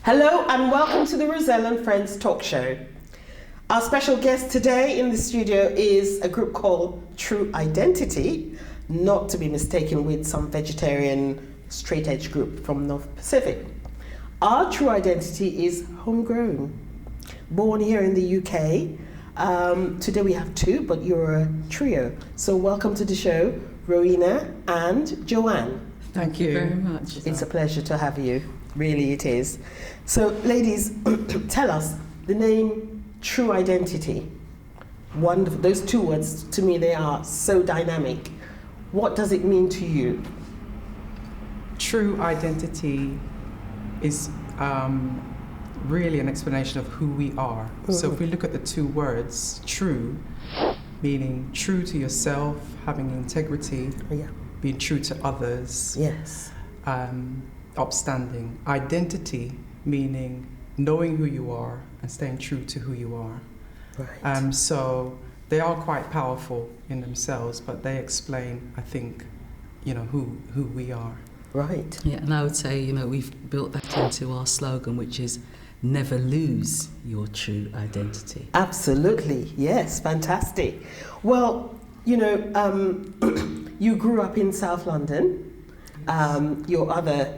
Hello and welcome to the Roselle Friends Talk Show. Our special guest today in the studio is a group called True Identity, not to be mistaken with some vegetarian straight edge group from North Pacific. Our True Identity is homegrown, born here in the UK. Today we have two, but you're a trio. So welcome to the show, Rowena and Joanne. Thank you very much. It's a pleasure to have you. Really it is. So ladies, tell us the name True Identity. Wonderful. Those two words, to me, they are so dynamic. What does it mean to you? True identity is really an explanation of who we are. Mm-hmm. So if we look at the two words, true, meaning true to yourself, having integrity, being true to others. Yes. Upstanding. Identity, meaning knowing who you are and staying true to who you are. Right. So they are quite powerful in themselves, but they explain, I think, who we are. Right. Yeah, and I would say, we've built that into our slogan, which is never lose your true identity. Absolutely. Yes. Fantastic. Well, you grew up in South London. Your other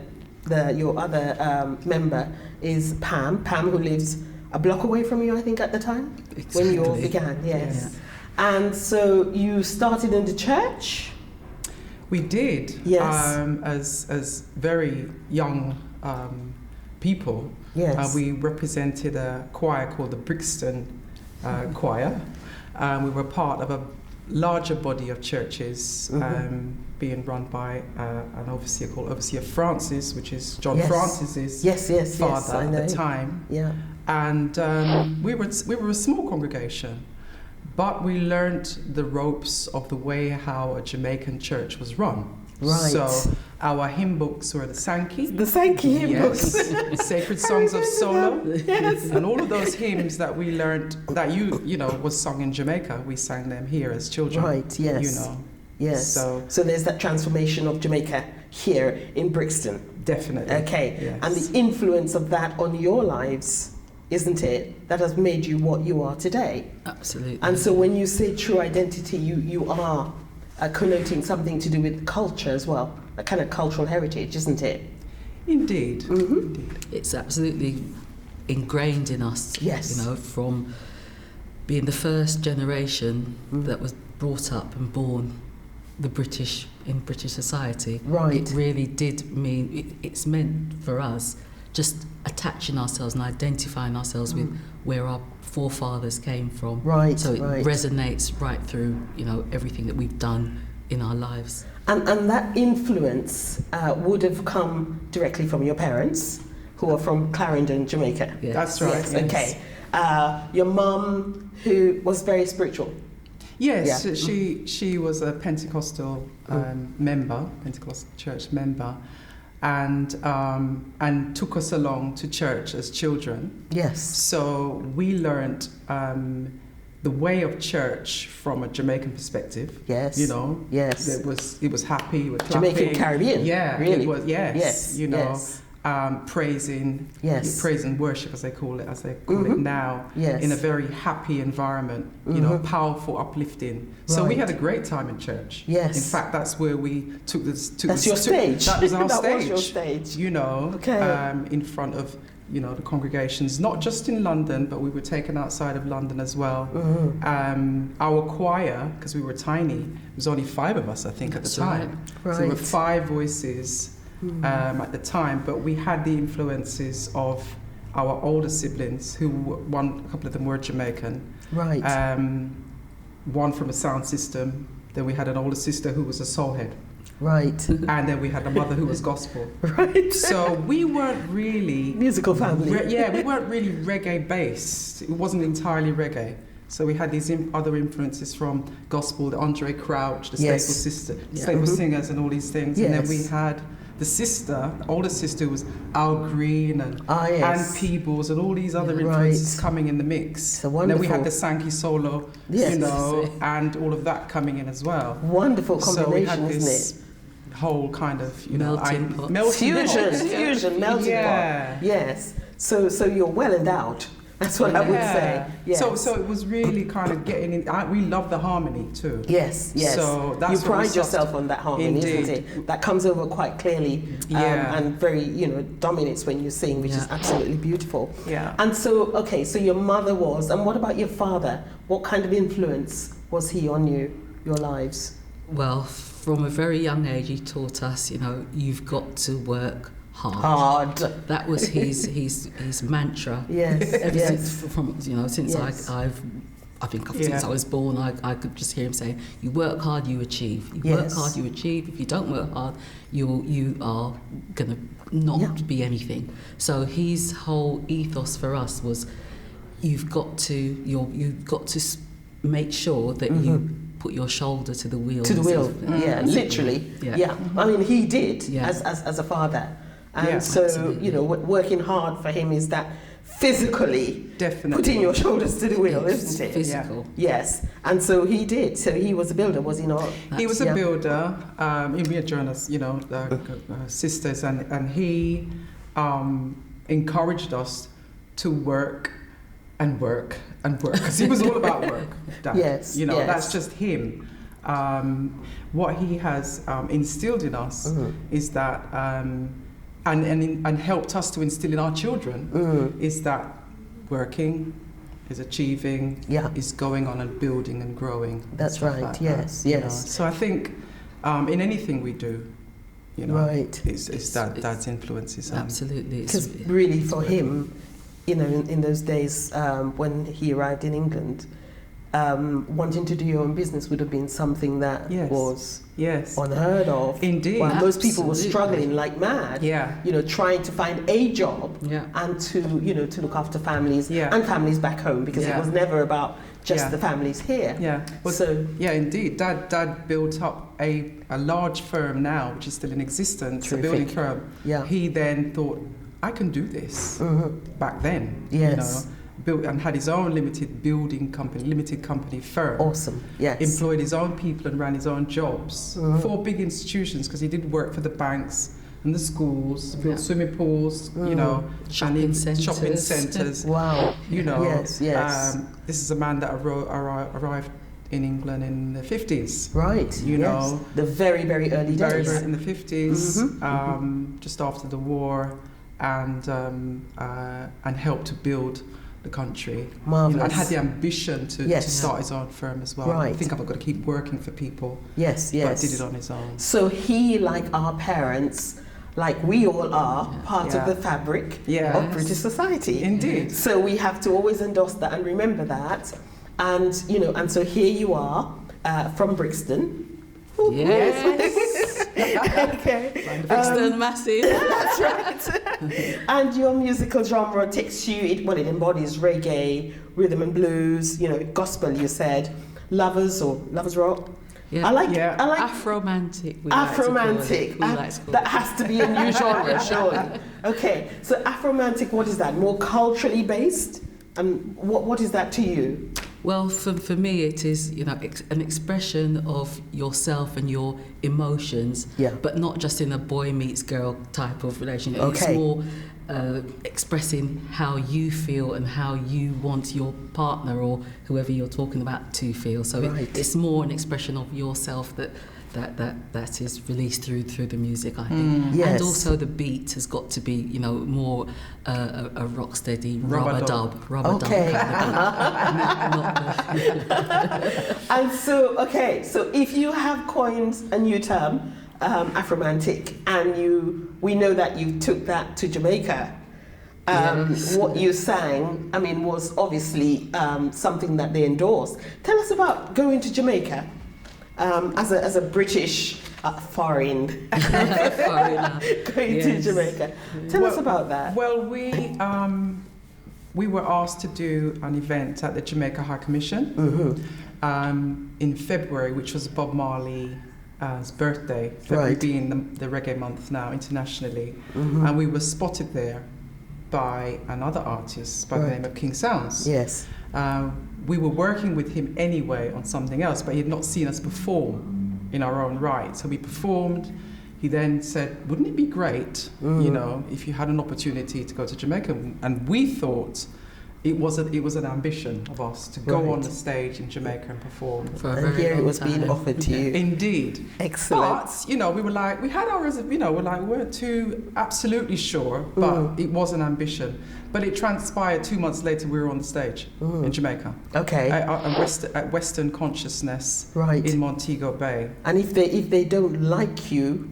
member is Pam, who lives a block away from you, I think, at the time, exactly. When you all began, yes. Yeah. And so you started in the church? We did, yes. As very young people. Yes. We represented a choir called the Brixton choir. We were part of a larger body of churches, being run by an overseer called Overseer Francis, which is John Francis's father at the time. Yeah. And we were a small congregation, but we learned the ropes of the way how a Jamaican church was run. Right. So our hymn books were the Sankey. The Sankey hymn books. Sacred Songs of Solo. Yes. And all of those hymns that we learned that was sung in Jamaica, we sang them here as children. Right, yes. Yes. So there's that transformation of Jamaica here in Brixton. Definitely. Okay. Yes. And the influence of that on your lives, isn't it? That has made you what you are today. Absolutely. And so when you say true identity, you are connoting something to do with culture as well, a kind of cultural heritage, isn't it? Indeed. Mm-hmm. Indeed. It's absolutely ingrained in us. Yes. From being the first generation that was brought up and born in British society. Right. It really did mean, it's meant for us just attaching ourselves and identifying ourselves with where our forefathers came from. Right. So it resonates right through, everything that we've done in our lives. And that influence would have come directly from your parents, who are from Clarendon, Jamaica. Yes. That's right. Yes. Yes. Okay. Your mum, who was very spiritual. Yes, Yeah. she was a Pentecostal member, Pentecostal church member, and took us along to church as children. Yes. So we learned the way of church from a Jamaican perspective. Yes. Yes. It was happy. With clapping. Jamaican Caribbean. Yeah. Really. It was. Yes. Yes. Yes. Praising. Yes. Praise and worship, as they call it now. Yes. In a very happy environment. Powerful, uplifting. So we had a great time in church. Yes. In fact, that's where we took this. That's your stage. That was our That stage. was your stage. Okay. In front of the congregations, not just in London, but we were taken outside of London as well. Our choir, because we were tiny, it was only 5 of us, I think, at the time. Right. So there were 5 voices at the time, but we had the influences of our older siblings, who a couple of them were Jamaican. Right. One from a sound system. Then we had an older sister who was a soulhead. Right. And then we had a mother who was gospel. Right. So we weren't really... Musical family. we weren't really reggae based. It wasn't entirely reggae. So we had these other influences from gospel, the Andre Crouch, the Staple Singers and all these things. Yes. And then we had the older sister was Al Green and Ann Peebles and all these other influences coming in the mix. So and then we had the Sankey solo, and all of that coming in as well. Wonderful combination, so we had isn't this it? Whole kind of, melting pot. Fusion, melting pot. Yes. So you're well endowed. That's what I would say. Yes. So it was really kind of getting in. We love the harmony too. Yes. So that's you pride yourself on that harmony, Indeed. isn't it? That comes over quite clearly, and very, dominates when you sing, which is absolutely beautiful. Yeah. And so, okay, so your mother was, and what about your father? What kind of influence was he on your lives? Well, from a very young age, he taught us, you've got to work hard. That was his mantra. Yes. Ever since Yes. since I was born, I could just hear him saying, "You work hard, you achieve. You work hard, you achieve. If you don't work hard, you are gonna not be anything." So his whole ethos for us was, you've got to make sure that you put your shoulder to the wheel. To the wheel, literally. Yeah. I mean, he did as a father. And so, absolutely. Working hard for him is that physically Definitely putting your shoulders to the wheel, isn't it? Physical. Yes. And so he did. So he was a builder, was he not? He was a builder. We had joined us, sisters, and he encouraged us to work and work and work, because he was all about work. Dad. Yes. That's just him. What he has instilled in us is that, and helped us to instill in our children, is that working, is achieving, is going on and building and growing. That's right. Like Yes. So I think in anything we do, it's dad's influences. Absolutely. Because really, for him, in those days when he arrived in England, wanting to do your own business would have been something that was unheard of. Indeed. While most people were struggling like mad. Trying to find a job and to look after families and families back home, because it was never about just the families here. Indeed. Dad built up a large firm now, which is still in existence, a building firm. He then thought, I can do this. Back then. Built and had his own limited company firm. Awesome. Yes. Employed his own people and ran his own jobs for big institutions, because he did work for the banks and the schools, built swimming pools, shopping centres. Wow. Yes. This is a man that arrived in England in the 50s. Right. The very, very early days. Very in the 50s, just after the war, and helped to build the country. Marvellous. And had the ambition to start his own firm as well. Right. I think I've got to keep working for people. Yes. But did it on his own. So he, like our parents, like we all are, part of the fabric of British society. Indeed. So we have to always endorse that and remember that. And and so here you are from Brixton. Yes. Okay. Brixton, massive. That's right. And your musical genre takes you, it embodies reggae, rhythm and blues, gospel, you said, lovers rock. Yeah. I like Afromantic. Afromantic. That has to be a new genre, surely. Okay. So Afromantic, what is that? More culturally based? And what is that to you? Well, for me, it is an expression of yourself and your emotions, but not just in a boy meets girl type of relationship. Okay. It's more expressing how you feel and how you want your partner or whoever you're talking about to feel. So it's more an expression of yourself that is released through the music, I think. Yes. And also the beat has got to be, more a rock steady rubber dub. Okay. And so if you have coined a new term, Afromantic, and we know that you took that to Jamaica. What you sang, was obviously something that they endorsed. Tell us about going to Jamaica. As a British foreign going to Jamaica. Tell us about that. Well, we were asked to do an event at the Jamaica High Commission in February, which was Bob Marley's birthday, February being the reggae month now internationally. And we were spotted there by another artist by the name of King Sounds. Yes. We were working with him anyway on something else, but he had not seen us perform in our own right. So we performed, he then said, wouldn't it be great, you know, if you had an opportunity to go to Jamaica? And we thought it was an ambition of us to go on the stage in Jamaica and perform. For a And very here it long was being time. offered to you. Indeed. Excellent. But, you know, we had our, you know, we weren't too absolutely sure, but it was an ambition. But it transpired 2 months later, we were on the stage in Jamaica. Okay. At Western Consciousness in Montego Bay. And if they don't like you,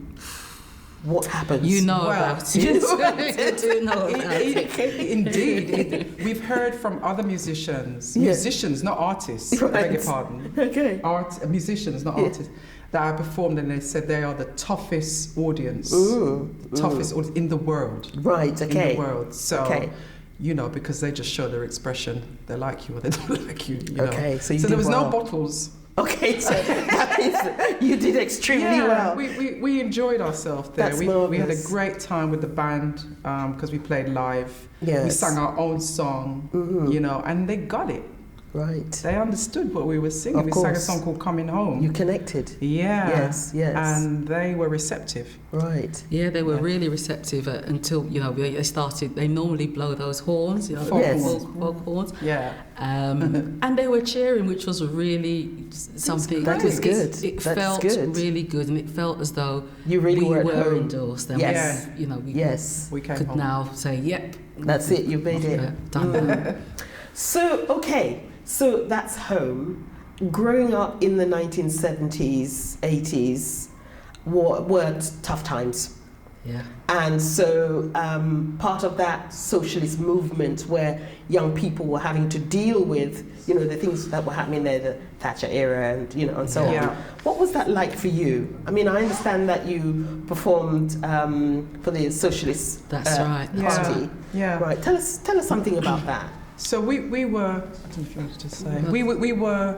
what happens? You know Well, about it. you know about it. You do know about it. Indeed. We've heard from other musicians, not artists, I beg your pardon. Okay. Musicians, not artists, that I performed, and they said they are the toughest audience, toughest audience in the world. Right, okay. In the world. So, you know, because they just show their expression, they like you or they don't like you. You know? Okay, so there was no bottles. Okay, so that means you did extremely well. We enjoyed ourselves there. That's We had a marvellous. great time with the band because we played live. Yes. We sang our own song, you know, and they got it. Right. They understood what we were singing. Of We sang a course. song called Coming Home. You connected. Yeah. Yes. And they were receptive. Right. Yeah, they were really receptive until, you know, they started, they normally blow those horns, you know, folk horns. Yeah. And they were cheering, which was really something. That was good. It That's felt good. really good, and it felt as though You really we were at home. endorsed. And Yes. we, you know, we We came could home. now say, yep. That's it, you made it. Done. So, okay, so that's home. Growing up in the 1970s, 80s were tough times. Yeah. And so part of that socialist movement where young people were having to deal with, you know, the things that were happening there, the Thatcher era and, you know, and so on. What was that like for you? I mean, I understand that you performed for the Socialist Party. Yeah. Right. Tell us something about that. So we were, I don't know if you wanted to say, we were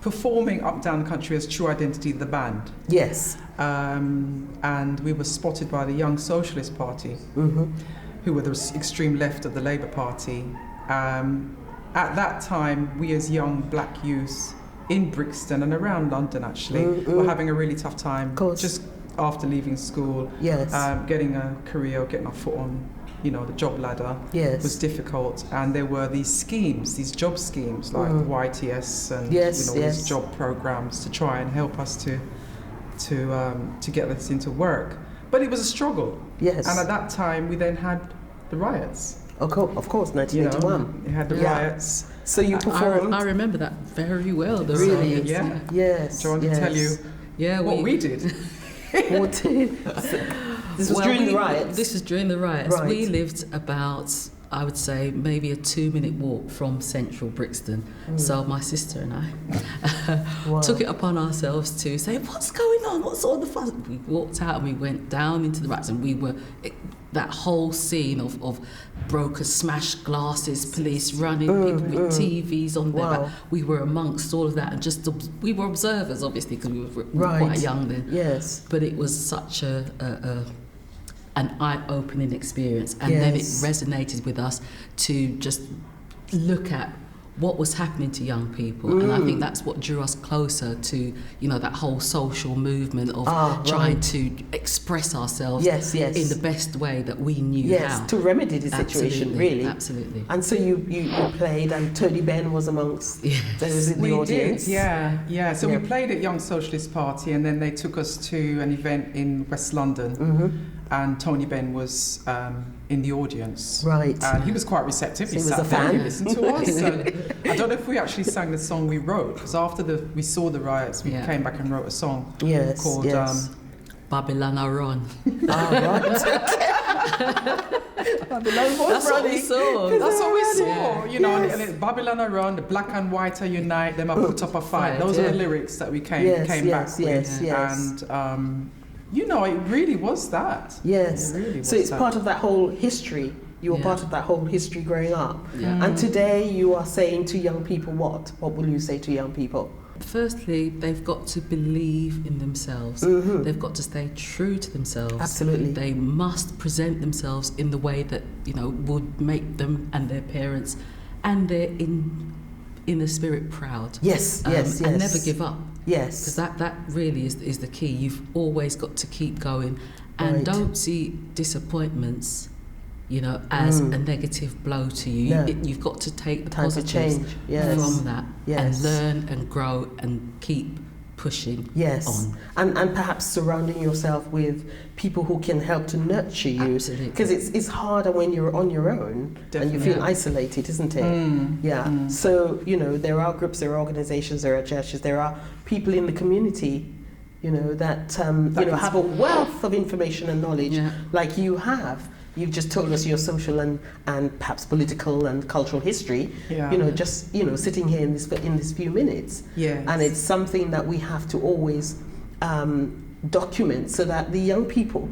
performing up down the country as True Identity, the band. Yes. And we were spotted by the Young Socialist Party, who were the extreme left of the Labour Party. At that time, we as young black youths in Brixton and around London actually were having a really tough time just after leaving school, getting a career, getting our foot on, you know, the job ladder was difficult, and there were these schemes, these job schemes like YTS and you know, these job programs to try and help us to get us into work. But it was a struggle. Yes. And at that time, we then had the riots. Of course, 1981. You know, we had the riots. So you performed. I remember that very well. Really? Yeah. Yes. Joanne can tell you what we did. This was during the riots? This was during the riots. Right. We lived about, I would say, maybe a 2-minute walk from central Brixton. So my sister and I took it upon ourselves to say, what's going on? What's all the fuss? We walked out and we went down into the riots, and we were, that whole scene of brokers, smashed glasses, police running, people with TVs on their back. We were amongst all of that, and just we were observers, obviously, because we were quite young then. Yes. But it was such an eye-opening experience, and then it resonated with us to just look at what was happening to young people, and I think that's what drew us closer to, you know, that whole social movement of trying to express ourselves in the best way that we knew how. To remedy the situation, really. Absolutely. And so you played, and Tony Benn was amongst those in the audience. Did, So we played at Young Socialist Party, and then they took us to an event in West London. And Tony Benn was in the audience. Right. And he was quite receptive. So he was a fan. He listened to us. And I don't know if we actually sang the song we wrote, because after we saw the riots, we came back and wrote a song called Babylon Are Run. Babylon was That's what we saw. That's what we saw. You know, and it's Babylon Are Run, the black and white are unite, them are put up a fight. Those are the lyrics that we came back with. And you know, it really was that. Yes. It really was so it's part of that whole history. You were part of that whole history growing up. And today you are saying to young people what? What will you say to young people? Firstly, they've got to believe in themselves. They've got to stay true to themselves. Absolutely. They must present themselves in the way that, you know, would make them and their parents and their in the spirit proud. Yes, yes, yes. And never give up. Yes. Because that really is the key. You've always got to keep going, and Right. don't see disappointments, as a negative blow to you. No. You've got to take the Time to positives change. Yes. from that Yes. and learn and grow and keep pushing Yes, on. and perhaps surrounding yourself with people who can help to nurture you. Absolutely. Because it's harder when you're on your own and you Definitely. feel isolated, isn't it? So, there are groups, there are organizations, there are churches, there are people in the community, that have a wealth of information and knowledge like you have. You've just told us your social and perhaps political and cultural history. Just sitting here in this few minutes. Yes. And it's something that we have to always document so that the young people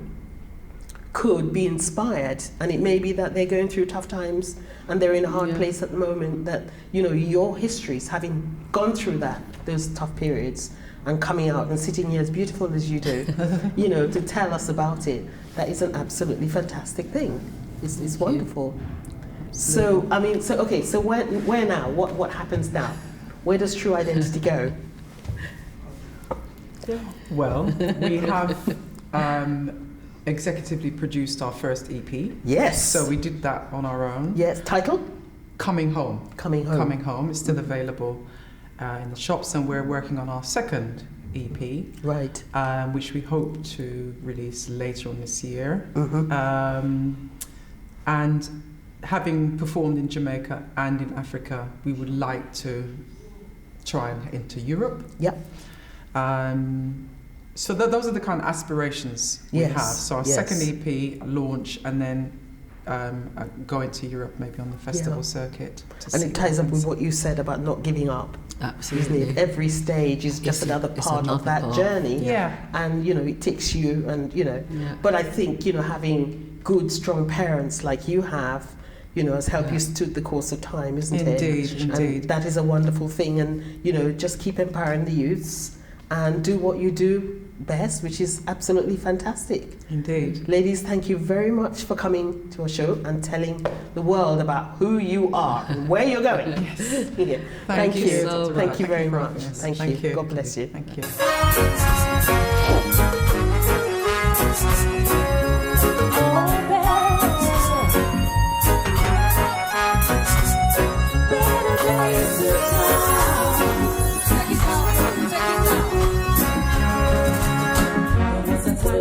could be inspired. And it may be that they're going through tough times and they're in a hard place at the moment. That your histories, having gone through those tough periods, and coming out and sitting here as beautiful as you do, to tell us about it. That is an absolutely fantastic thing. It's wonderful. So where now? What happens now? Where does True Identity go? Well, we have executively produced our first EP. Yes. So we did that on our own. Yes. Title? Coming Home. Coming Home. Coming Home. It's still available in the shops, and we're working on our second EP, right? Which we hope to release later on this year. And having performed in Jamaica and in Africa, we would like to try and enter Europe. Yep. So those are the kind of aspirations we have. So our second EP launch, and then go into Europe, maybe on the festival circuit. And it ties up with what you said about not giving up. Absolutely. Isn't it? Every stage is just another part of that journey. Yeah. And it takes you, and But I think having good, strong parents like you have, has helped you stood the course of time, isn't it? Indeed. And that is a wonderful thing, and just keep empowering the youths and do what you do best, which is absolutely fantastic. Indeed. Ladies, thank you very much for coming to our show and telling the world about who you are and where you're going. Yes. Thank you. So Thank you very much. Yes. Thank you. God bless you. Thank you.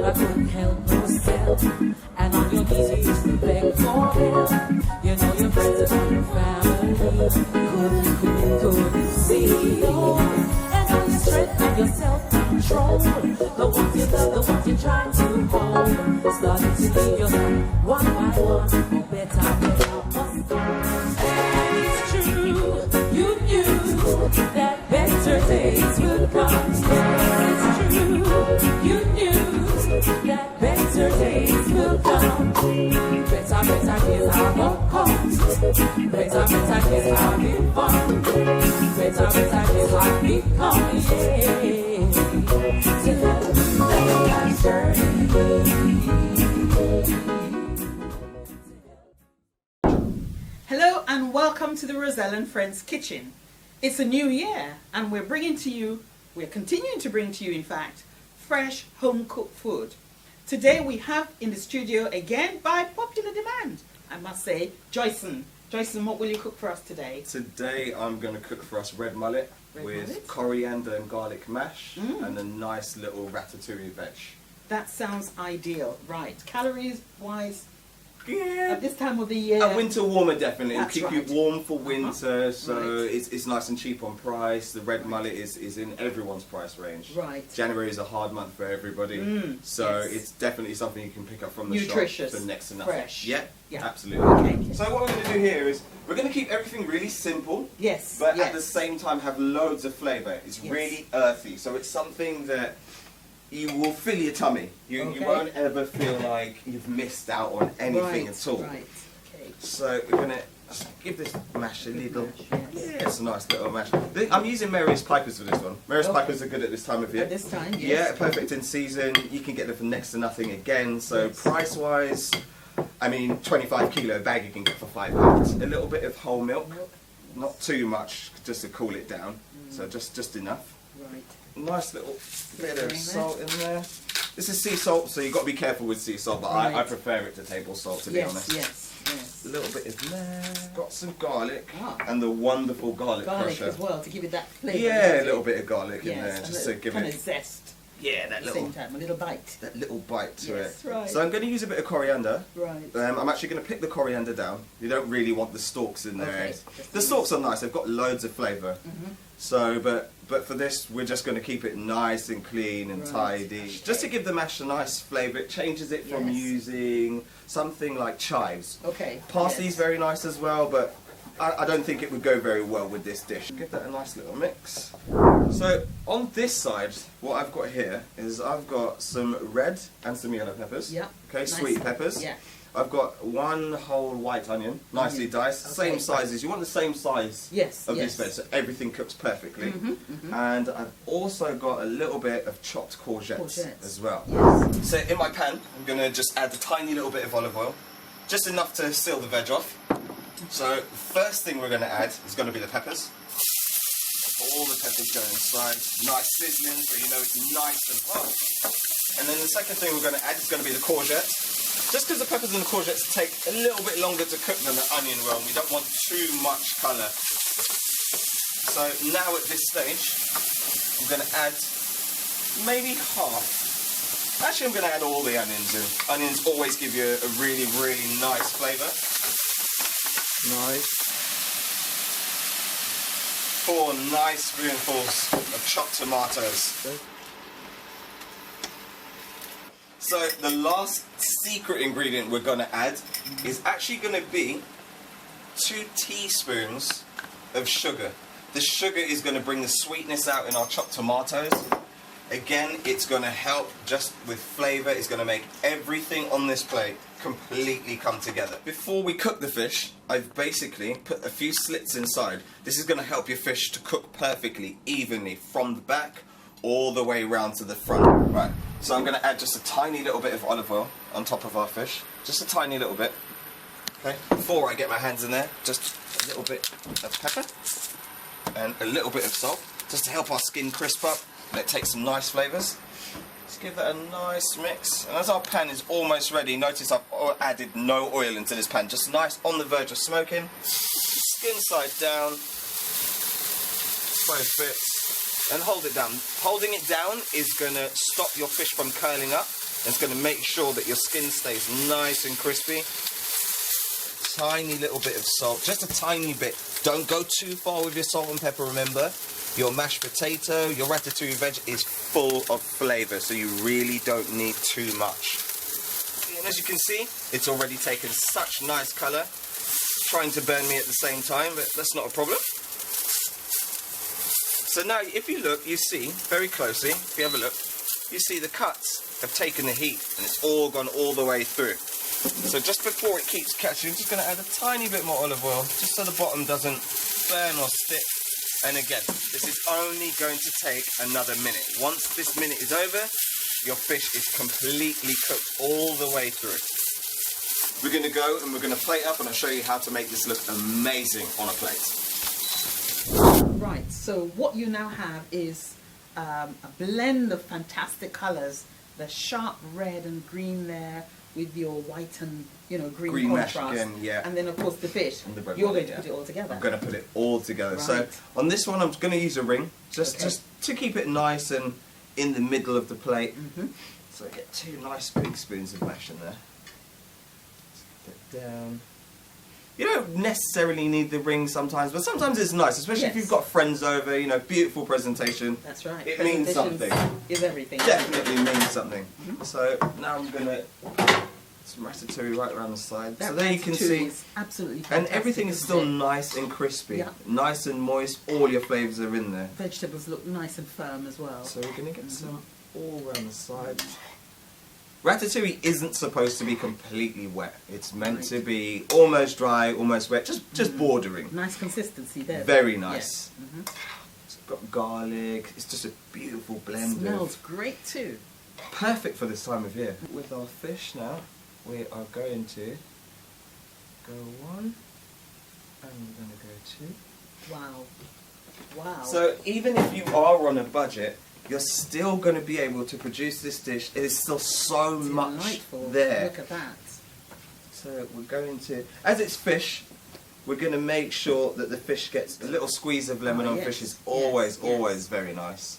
I couldn't help myself, and on your knees you used to beg for help. Your friends and your family couldn't see you, and all your strength and your self-control, the ones you love, the ones you try to hold, started to leave you one by one, for better. And it's true, you knew that better days would come. It's true, you knew that better days will come. Better days are gonna come. Better days are be fun. Better days are be coming. To the last journey. Hello and welcome to the Roselle and Friends Kitchen. It's a new year and we're continuing to bring to you, in fact, fresh home-cooked food. Today we have in the studio again, by popular demand, I must say, Joyson. Joyson, what will you cook for us today? Today I'm going to cook for us red mullet with coriander and garlic mash and a nice little ratatouille veg. That sounds ideal. Right. Calories-wise, Yeah. at this time of the year... A winter warmer, definitely. That's It'll keep right. you warm for winter, so Right. it's nice and cheap on price. The red mullet is in everyone's price range. Right. January is a hard month for everybody, so yes. it's definitely something you can pick up from the Nutritious, shop for next to nothing. fresh. Yeah, Yeah. absolutely. Okay. So what we're going to do here is we're going to keep everything really simple, Yes. but yes. at the same time have loads of flavour. It's Yes. really earthy, so it's something that you will fill your tummy. You Okay. won't ever feel like you've missed out on anything right. at all. Right. Okay. So we're going to give this mash a little. Yes. Yeah, it's a nice little mash. I'm using Mary's pipers for this one. Mary's Okay. pipers are good at this time of year. At this time, yes. Yeah, perfect in season. You can get them for next to nothing again. So Yes. price-wise, I mean, 25 kilo bag you can get for £5. A little bit of whole milk. not too much, just to cool it down. So just enough. Right. Nice little bit of in salt in there. This is sea salt, so you've got to be careful with sea salt, but I prefer it to table salt, to be honest. Yes. A little bit in there. Got some garlic Ah. and the wonderful garlic crusher. As well, to give it that flavour. Yeah, a little bit of garlic in there, just to give kind it of zest. that At the little same time, a little bite. that little bite to Yes, it. right. So I'm going to use a bit of coriander. Right. I'm actually going to pick the coriander down. You don't really want the stalks in there. Okay. The stalks are nice. They've got loads of flavour. So, but for this, we're just going to keep it nice and clean and tidy, Okay. just to give the mash a nice flavour. It changes it from using something like chives. Okay. Parsley's very nice as well, but I don't think it would go very well with this dish. Give that a nice little mix. So on this side, what I've got here is I've got some red and some yellow peppers. Yeah. Okay, Nice. sweet peppers. Yeah. I've got one whole white onion, nicely diced, Okay. same sizes. You want the same size Yes. of yes. this veg, so everything cooks perfectly. And I've also got a little bit of chopped courgettes as well. Yes. So in my pan, I'm going to just add a tiny little bit of olive oil, just enough to seal the veg off. So first thing we're going to add is going to be the peppers. All the peppers go inside, nice sizzling, so you know it's nice and hot. And then the second thing we're going to add is going to be the courgettes. Just because the peppers and the courgettes take a little bit longer to cook than the onion will, and we don't want too much colour. So now at this stage, I'm going to add maybe half. Actually, I'm going to add all the onions in. Onions always give you a really, really nice flavour. Nice. 4 nice spoonfuls of chopped tomatoes. So the last secret ingredient we're going to add is actually going to be 2 teaspoons of sugar. The sugar is going to bring the sweetness out in our chopped tomatoes. Again, it's going to help just with flavour. It's going to make everything on this plate completely come together. Before we cook the fish, I've basically put a few slits inside. This is going to help your fish to cook perfectly, evenly, from the back all the way round to the front. Right, so I'm going to add just a tiny little bit of olive oil on top of our fish. Just a tiny little bit. Okay. Before I get my hands in there, just a little bit of pepper and a little bit of salt, just to help our skin crisp up and it takes some nice flavours. Let's give that a nice mix. And as our pan is almost ready, notice I've added no oil into this pan, just nice on the verge of smoking. Skin side down, both bits, and hold it down. Holding it down is going to stop your fish from curling up, and it's going to make sure that your skin stays nice and crispy. Tiny little bit of salt, just a tiny bit. Don't go too far with your salt and pepper, remember. Your mashed potato, your ratatouille veg is full of flavour, so you really don't need too much. And as you can see, it's already taken such nice colour. Trying to burn me at the same time, but that's not a problem. So now, if you look, you see, very closely, if you have a look, you see the cuts have taken the heat, and it's all gone all the way through. So just before it keeps catching, I'm just going to add a tiny bit more olive oil, just so the bottom doesn't burn or stick. And again, this is only going to take another minute. Once this minute is over, your fish is completely cooked all the way through. We're going to go and we're going to plate up, and I'll show you how to make this look amazing on a plate. Right, so what you now have is a blend of fantastic colours. The sharp red and green there with your white and green mash contrast. again, yeah. And then of course the fish. And the bread You're roll, going to yeah. put it all together. I'm going to put it all together. So Right. on this one, I'm going to use a ring, just to keep it nice and in the middle of the plate. So I get 2 nice big spoons of mash in there. Just put it down. You don't necessarily need the ring sometimes, but sometimes it's nice, especially if you've got friends over, beautiful presentation. That's right. It means something. Is everything. Definitely means something. So now I'm going to put some ratatouille right around the side. That so there you can ratatouille see. is absolutely And fantastic, everything is isn't still it? nice and crispy. Yeah. Nice and moist. All your flavours are in there. Vegetables look nice and firm as well. So we're going to get some all around the side. Ratatouille isn't supposed to be completely wet. It's meant to be almost dry, almost wet, just bordering. Nice consistency there. Very nice. Yes. It's got garlic. It's just a beautiful blend. Smells great too. Perfect for this time of year. With our fish now, we are going to go 1, and we're going to go 2. Wow. Wow. So even if you are on a budget, you're still going to be able to produce this dish. It is still so much delightful. there. Look at that. So we're going to, as it's fish, we're going to make sure that the fish gets a little squeeze of lemon Oh, on yes, fish is yes, always, yes. always very nice.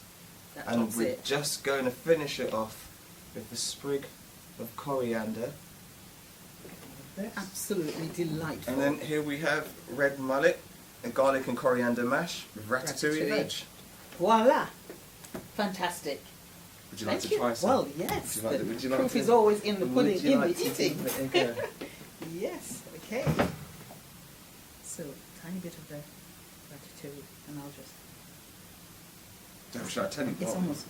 That And tops we're it. just going to finish it off with a sprig of coriander. Absolutely delightful. And then here we have red mullet, a garlic and coriander mash with ratatouille in Ratatouille. each. Voila. Fantastic. Would you like Thank to you. try some? Well, yes. Would you like the to- would you like proof to- is always in the Would pudding, you in like the to eating. give it a go? Yes, okay. So, tiny bit of the ratatouille, and I'll just... Shall I tell you It's what? almost...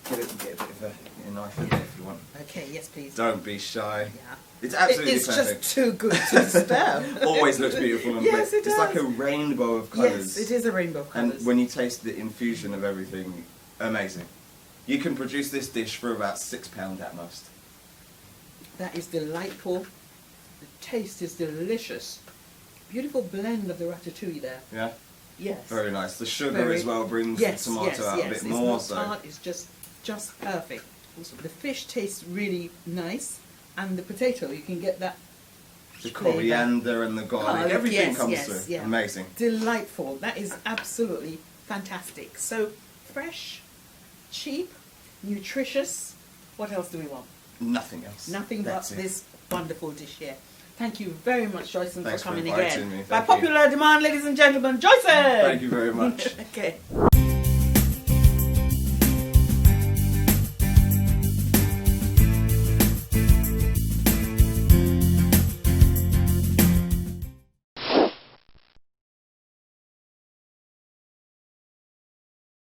Get a bit of a knife in there if you want. Okay, yes, please. Don't be shy. Yeah. It's absolutely It's perfect. just too good to spare. Always looks beautiful on Yes, plate. it It's like does. a rainbow of colours. Yes, it is a rainbow of colours. And when you taste the infusion of everything, amazing. You can produce this dish for about £6 at most. That is delightful. The taste is delicious. Beautiful blend of the ratatouille there. Yeah? Yes. Very nice. The sugar Very- as well brings yes, the tomato yes, out yes. a bit It's more. not So tart, it's just perfect. The fish tastes really nice, and the potato, you can get that the flavour. coriander and the garlic, Garlic, everything yes, comes yes, through. yeah. Amazing. Delightful. That is absolutely fantastic. So fresh, cheap, nutritious. What else do we want? Nothing else. Nothing That's but it. this wonderful dish here. Thank you very much, Joyce, for Thanks for coming inviting again. me. By Thank you. popular demand, ladies and gentlemen, Joyce! Thank you very much. Okay.